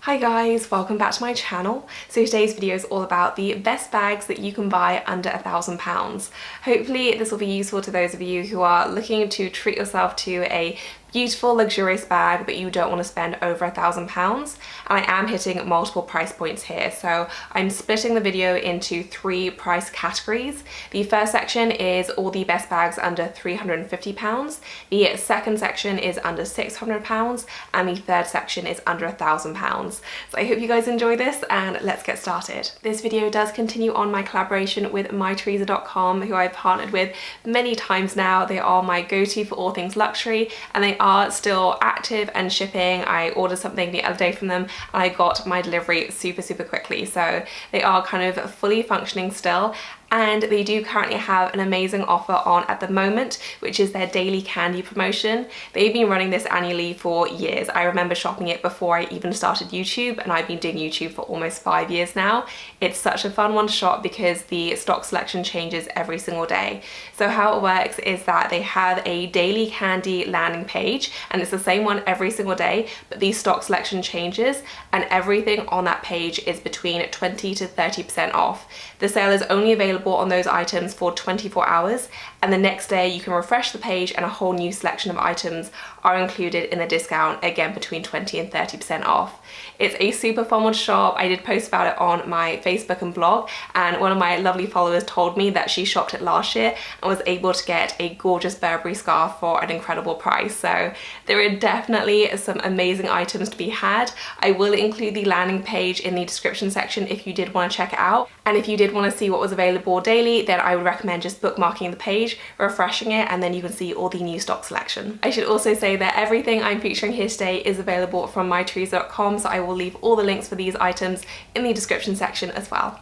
Hi guys, welcome back to my channel. So today's video is all about the best bags that you can buy under £1,000. Hopefully this will be useful to those of you who are looking to treat yourself to a beautiful luxurious bag but you don't want to spend over £1,000, and I am hitting multiple price points here, so I'm splitting the video into 3 price categories. The first section is all the best bags under £350, the second section is under £600, and the third section is under £1,000. So I hope you guys enjoy this and let's get started. This video does continue on my collaboration with myteresa.com, who I've partnered with many times now. They are my go-to for all things luxury and they are still active and shipping. I ordered something the other day from them and I got my delivery super quickly, so they are kind of fully functioning still. And they do currently have an amazing offer on at the moment, which is their daily candy promotion. They've been running this annually for years. I remember shopping it before I even started YouTube, and I've been doing YouTube for almost 5 years now. It's such a fun one to shop because the stock selection changes every single day. So how it works is that they have a daily candy landing page, and it's the same one every single day, but the stock selection changes and everything on that page is between 20 to 30% off. The sale is only available on those items for 24 hours, and the next day you can refresh the page and a whole new selection of items are included in the discount, again between 20 and 30% off. It's a super fun one to shop. I did post about it on my Facebook and blog, and one of my lovely followers told me that she shopped it last year and was able to get a gorgeous Burberry scarf for an incredible price. So there are definitely some amazing items to be had. I will include the landing page in the description section if you did want to check it out, and if you did want to see what was available daily, then I would recommend just bookmarking the page, refreshing it, and then you can see all the new stock selection. I should also say that everything I'm featuring here today is available from myteresa.com, so I will leave all the links for these items in the description section as well.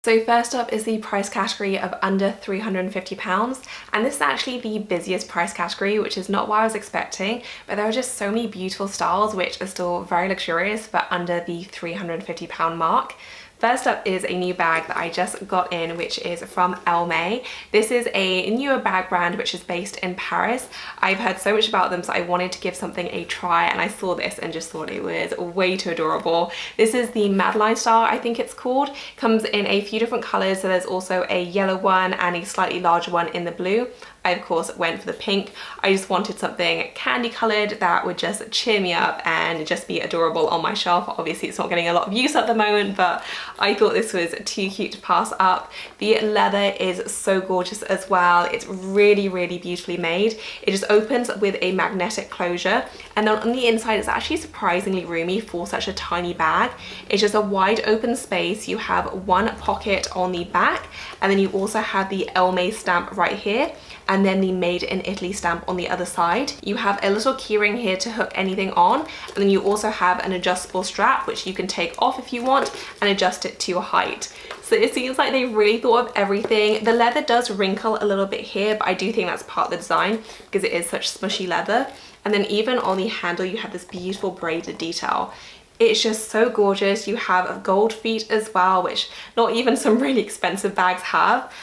So first up is the price category of under £350, and this is actually the busiest price category, which is not what I was expecting, but there are just so many beautiful styles which are still very luxurious but under the £350 mark. First up is a new bag that I just got in, which is from Elmay. This is a newer bag brand which is based in Paris. I've heard so much about them, so I wanted to give something a try, and I saw this and just thought it was way too adorable. This is the Madeline style, I think it's called. Comes in a few different colors, so there's also a yellow one and a slightly larger one in the blue. I of course went for the pink. I just wanted something candy colored that would just cheer me up and just be adorable on my shelf. Obviously it's not getting a lot of use at the moment, but I thought this was too cute to pass up. The leather is so gorgeous as well. It's really beautifully made. It just opens with a magnetic closure, and then on the inside it's actually surprisingly roomy for such a tiny bag. It's just a wide open space. You have one pocket on the back, and then you also have the Elmay stamp right here, and then the Made in Italy stamp on the other side. You have a little keyring here to hook anything on, and then you also have an adjustable strap which you can take off if you want and adjust it to your height. So it seems like they really thought of everything. The leather does wrinkle a little bit here, but I do think that's part of the design because it is such smushy leather. And then even on the handle you have this beautiful braided detail. It's just so gorgeous. You have gold feet as well, which not even some really expensive bags have.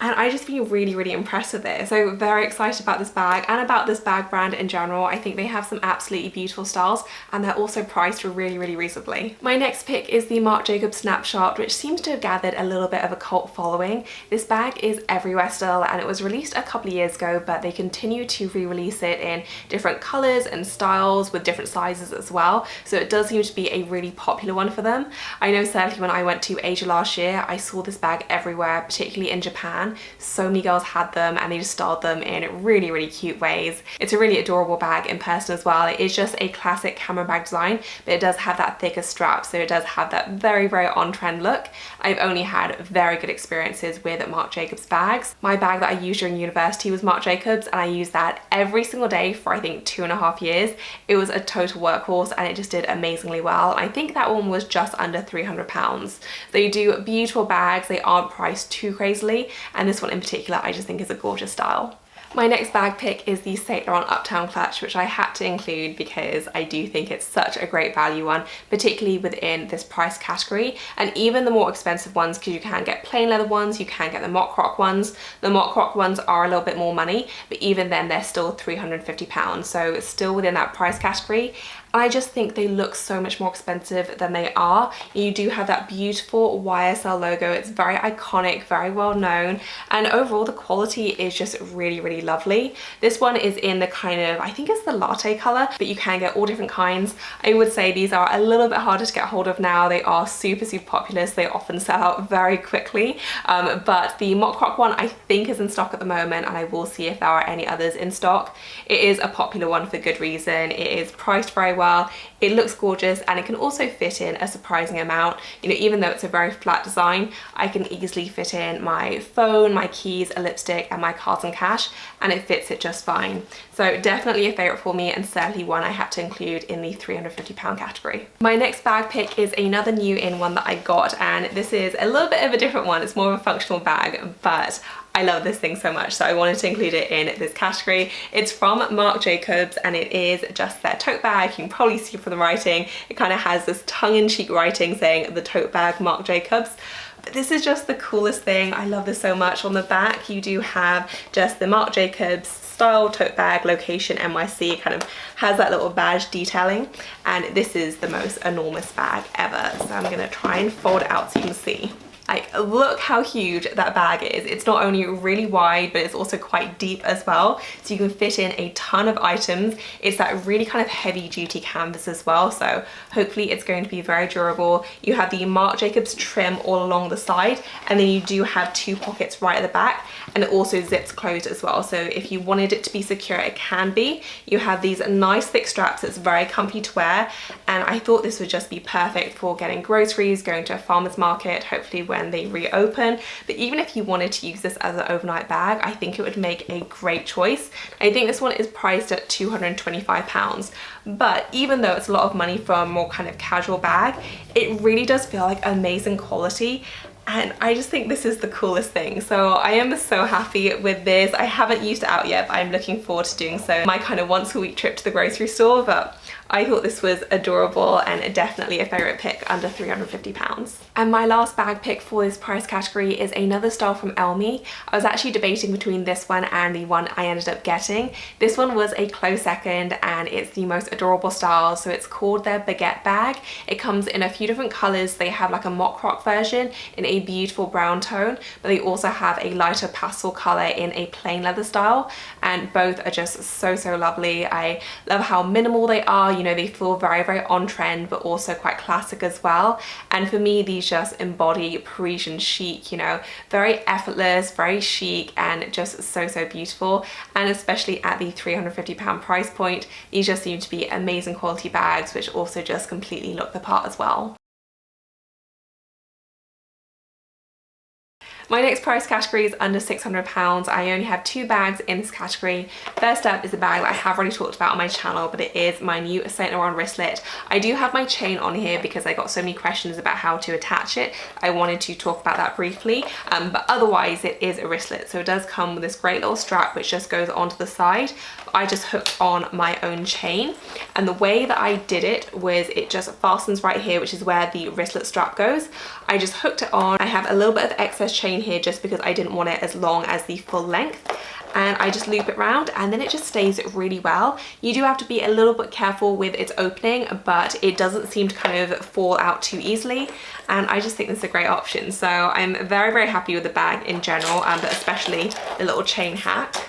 And I just been really impressed with it. So very excited about this bag and about this bag brand in general. I think they have some absolutely beautiful styles, and they're also priced really reasonably. My next pick is the Marc Jacobs Snapshot, which seems to have gathered a little bit of a cult following. This bag is everywhere still, and it was released a couple of years ago, but they continue to re-release it in different colors and styles with different sizes as well. So it does seem to be a really popular one for them. I know certainly when I went to Asia last year, I saw this bag everywhere, particularly in Japan. So many girls had them and they just styled them in really cute ways. It's a really adorable bag in person as well. It is just a classic camera bag design, but it does have that thicker strap, so it does have that very on-trend look. I've only had very good experiences with Marc Jacobs bags. My bag that I used during university was Marc Jacobs, and I used that every single day for I think 2.5 years. It was a total workhorse and it just did amazingly well. I think that one was just under £300. They do beautiful bags. They aren't priced too crazily, and this one in particular I just think is a gorgeous style. My next bag pick is the Saint Laurent Uptown Clutch, which I had to include because I do think it's such a great value one, particularly within this price category. And even the more expensive ones, because you can get plain leather ones, you can get the mock croc ones. The mock croc ones are a little bit more money, but even then they're still £350, so it's still within that price category. I just think they look so much more expensive than they are. You do have that beautiful YSL logo. It's very iconic, very well known, and overall the quality is just really, really lovely. This one is in the kind of, I think it's the latte color, but you can get all different kinds. I would say these are a little bit harder to get hold of now. They are super, super popular, so they often sell out very quickly. But the mock croc one I think is in stock at the moment, and I will see if there are any others in stock. It is a popular one for good reason. It is priced very well, it looks gorgeous, and it can also fit in a surprising amount. You know, even though it's a very flat design, I can easily fit in my phone, my keys, a lipstick, and my cards and cash, and it fits it just fine. So definitely a favorite for me, and certainly one I had to include in the £350 category. My next bag pick is another new in one that I got, and this is a little bit of a different one. It's more of a functional bag, but I love this thing so much, so I wanted to include it in this category. It's from Marc Jacobs, and it is just their tote bag. You can probably see from the writing, it kind of has this tongue-in-cheek writing saying the tote bag Marc Jacobs. But this is just the coolest thing. I love this so much. On the back you do have just the Marc Jacobs style tote bag, location NYC. It kind of has that little badge detailing, and this is the most enormous bag ever. So I'm gonna try and fold it out so you can see. Like, look how huge that bag is. It's not only really wide, but it's also quite deep as well. So you can fit in a ton of items. It's that really kind of heavy duty canvas as well. So hopefully it's going to be very durable. You have the Marc Jacobs trim all along the side, and then you do have two pockets right at the back, and it also zips closed as well. So if you wanted it to be secure, it can be. You have these nice thick straps. It's very comfy to wear. And I thought this would just be perfect for getting groceries, going to a farmer's market, hopefully when they reopen. But even if you wanted to use this as an overnight bag, I think it would make a great choice. I think this one is priced at £225, but even though it's a lot of money for a more kind of casual bag, it really does feel like amazing quality. And I just think this is the coolest thing. So I am so happy with this. I haven't used it out yet, but I'm looking forward to doing so. My kind of once a week trip to the grocery store, but I thought this was adorable and definitely a favorite pick under £350. And my last bag pick for this price category is another style from Elmi. I was actually debating between this one and the one I ended up getting. This one was a close second, and it's the most adorable style. So it's called their Baguette bag. It comes in a few different colors. They have like a mock croc version in a beautiful brown tone, but they also have a lighter pastel color in a plain leather style, and both are just so, so lovely. I love how minimal they are. You know, they feel very, very on trend, but also quite classic as well. And for me, these just embody Parisian chic, you know, very effortless, very chic, and just so, so beautiful. And especially at the £350 price point, these just seem to be amazing quality bags, which also just completely look the part as well. My next price category is under £600. I only have two bags in this category. First up is a bag that I have already talked about on my channel, but it is my new Saint Laurent wristlet. I do have my chain on here because I got so many questions about how to attach it. I wanted to talk about that briefly, but otherwise it is a wristlet. So it does come with this great little strap which just goes onto the side. I just hooked on my own chain, and the way that I did it was it just fastens right here, which is where the wristlet strap goes. I just hooked it on. I have a little bit of excess chain here just because I didn't want it as long as the full length, and I just loop it around, and then it just stays really well. You do have to be a little bit careful with its opening, but it doesn't seem to kind of fall out too easily, and I just think this is a great option. So I'm very, very happy with the bag in general, but especially the little chain hack.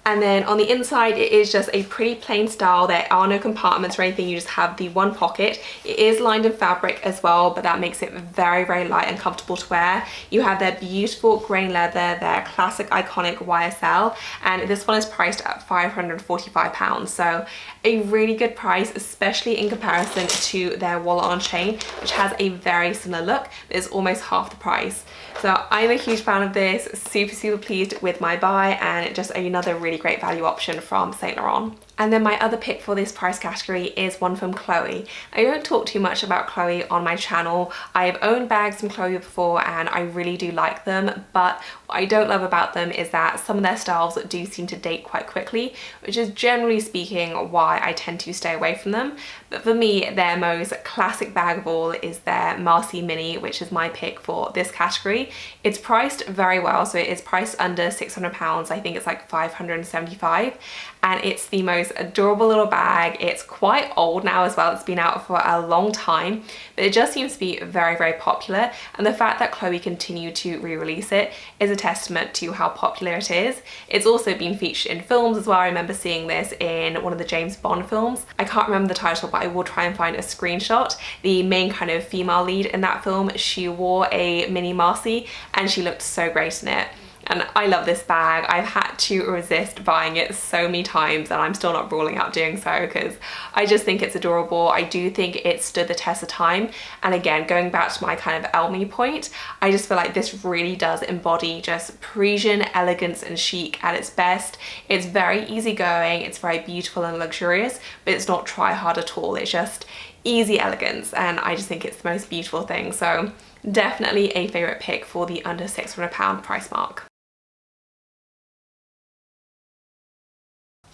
And then on the inside, it is just a pretty plain style. There are no compartments or anything. You just have the one pocket. It is lined in fabric as well, but that makes it very, very light and comfortable to wear. You have their beautiful grain leather, their classic iconic YSL, and this one is priced at £545. So a really good price, especially in comparison to their wallet on chain, which has a very similar look, but is almost half the price. So I'm a huge fan of this, super, super pleased with my buy, and just another really great value option from Saint Laurent. And then my other pick for this price category is one from Chloe. I don't talk too much about Chloe on my channel. I have owned bags from Chloe before and I really do like them, but what I don't love about them is that some of their styles do seem to date quite quickly, which is generally speaking why I tend to stay away from them. But for me, their most classic bag of all is their Marcy Mini, which is my pick for this category. It's priced very well, so it is priced under £600. I think it's like 575, and it's the most adorable little bag. It's quite old now as well. It's been out for a long time, but it just seems to be very, very popular. And the fact that Chloe continued to re-release it is a testament to how popular it is. It's also been featured in films as well. I remember seeing this in one of the James Bond films. I can't remember the title, but I will try and find a screenshot. The main kind of female lead in that film, she wore a mini Marcy and she looked so great in it. And I love this bag. I've had to resist buying it so many times and I'm still not ruling out doing so because I just think it's adorable. I do think it stood the test of time. And again, going back to my kind of Elmi point, I just feel like this really does embody just Parisian elegance and chic at its best. It's very easygoing, it's very beautiful and luxurious, but it's not try hard at all. It's just easy elegance, and I just think it's the most beautiful thing. So definitely a favorite pick for the under £600 price mark.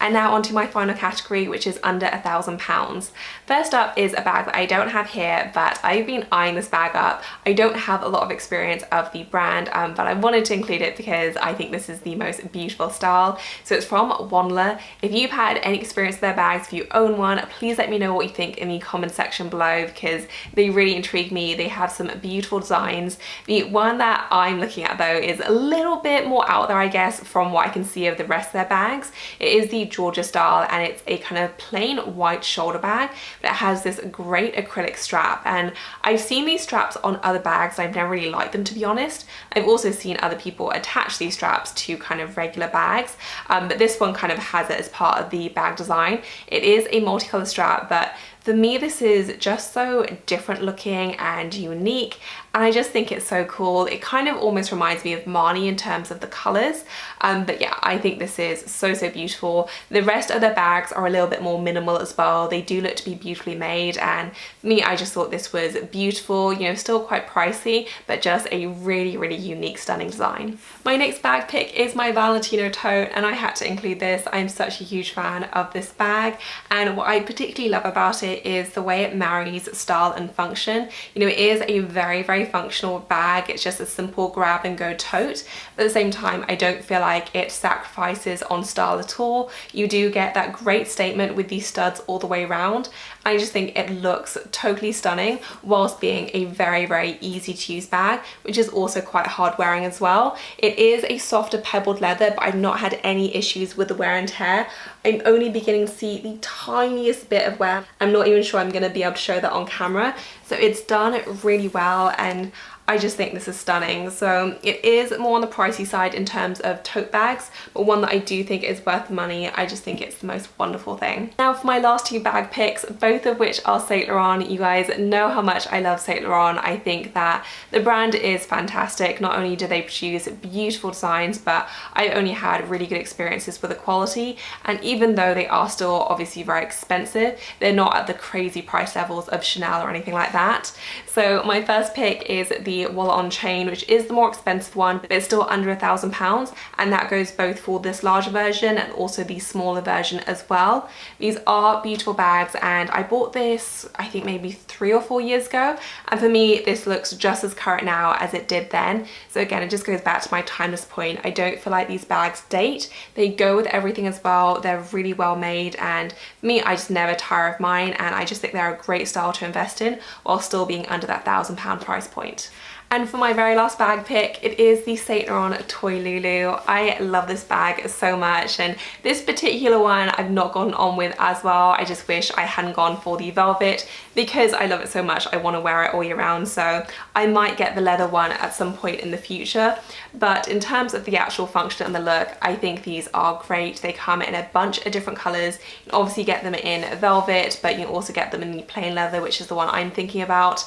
And now onto my final category, which is under £1,000. First up is a bag that I don't have here, but I've been eyeing this bag up. I don't have a lot of experience of the brand, but I wanted to include it because I think this is the most beautiful style. So it's from Wandler. If you've had any experience with their bags, if you own one, please let me know what you think in the comment section below because they really intrigue me. They have some beautiful designs. The one that I'm looking at though is a little bit more out there, I guess, from what I can see of the rest of their bags. It is the Georgia style and it's a kind of plain white shoulder bag, but it has this great acrylic strap. And I've seen these straps on other bags and I've never really liked them, to be honest. I've also seen other people attach these straps to kind of regular bags, but this one kind of has it as part of the bag design. It is a multicolor strap, but for me, this is just so different looking and unique, and I just think it's so cool. It kind of almost reminds me of Marni in terms of the colors, but yeah, I think this is so, so beautiful. The rest of their bags are a little bit more minimal as well. They do look to be beautifully made, and for me, I just thought this was beautiful, you know, still quite pricey, but just a really, really unique, stunning design. My next bag pick is my Valentino tote, and I had to include this. I'm such a huge fan of this bag, and what I particularly love about it is the way it marries style and function. You know, it is a very, very functional bag. It's just a simple grab and go tote, but at the same time, I don't feel like it sacrifices on style at all. You do get that great statement with these studs all the way around. I just think it looks totally stunning whilst being a very, very easy to use bag, which is also quite hard wearing as well. It is a softer pebbled leather, but I've not had any issues with the wear and tear. I'm only beginning to see the tiniest bit of wear. I'm not even sure I'm going to be able to show that on camera. So it's done really well, and I just think this is stunning. So it is more on the pricey side in terms of tote bags, but one that I do think is worth the money. I just think it's the most wonderful thing. Now for my last two bag picks, both of which are Saint Laurent. You guys know how much I love Saint Laurent. I think that the brand is fantastic. Not only do they produce beautiful designs, but I've only had really good experiences with the quality. And even though they are still obviously very expensive, they're not at the crazy price levels of Chanel or anything like that. So my first pick is the Wallet on Chain, which is the more expensive one, but it's still under £1,000, and that goes both for this larger version and also the smaller version as well. These are beautiful bags, and I bought this I think maybe 3 or 4 years ago, and for me this looks just as current now as it did then. So again, it just goes back to my timeless point. I don't feel like these bags date. They go with everything as well. They're really well made, and for me, I just never tire of mine, and I just think they're a great style to invest in while still being under that £1,000 price point. And for my very last bag pick, it is the Saint Laurent Toy Lulu. I love this bag so much, and this particular one I've not gotten on with as well. I just wish I hadn't gone for the velvet because I love it so much. I want to wear it all year round, so I might get the leather one at some point in the future. But in terms of the actual function and the look, I think these are great. They come in a bunch of different colours. You can obviously get them in velvet, but you can also get them in the plain leather, which is the one I'm thinking about.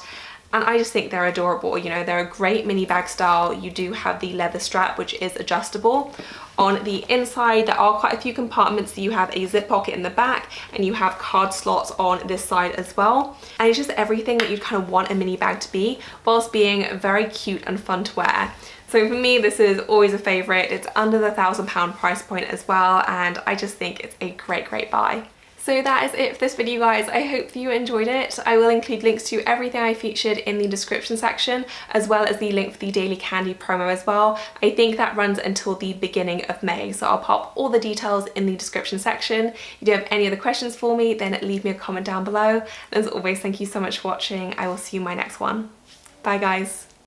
and I just think they're adorable. You know, they're a great mini bag style. You do have the leather strap, which is adjustable. On the inside, there are quite a few compartments. You have a zip pocket in the back, and you have card slots on this side as well. And it's just everything that you'd kind of want a mini bag to be, whilst being very cute and fun to wear. So for me, this is always a favorite. It's under the £1,000 price point as well, and I just think it's a great buy. So that is it for this video, guys. I hope you enjoyed it. I will include links to everything I featured in the description section, as well as the link for the Daily Candy promo as well. I think that runs until the beginning of May, so I'll pop all the details in the description section. If you do have any other questions for me, then leave me a comment down below. As always, thank you so much for watching. I will see you in my next one. Bye, guys.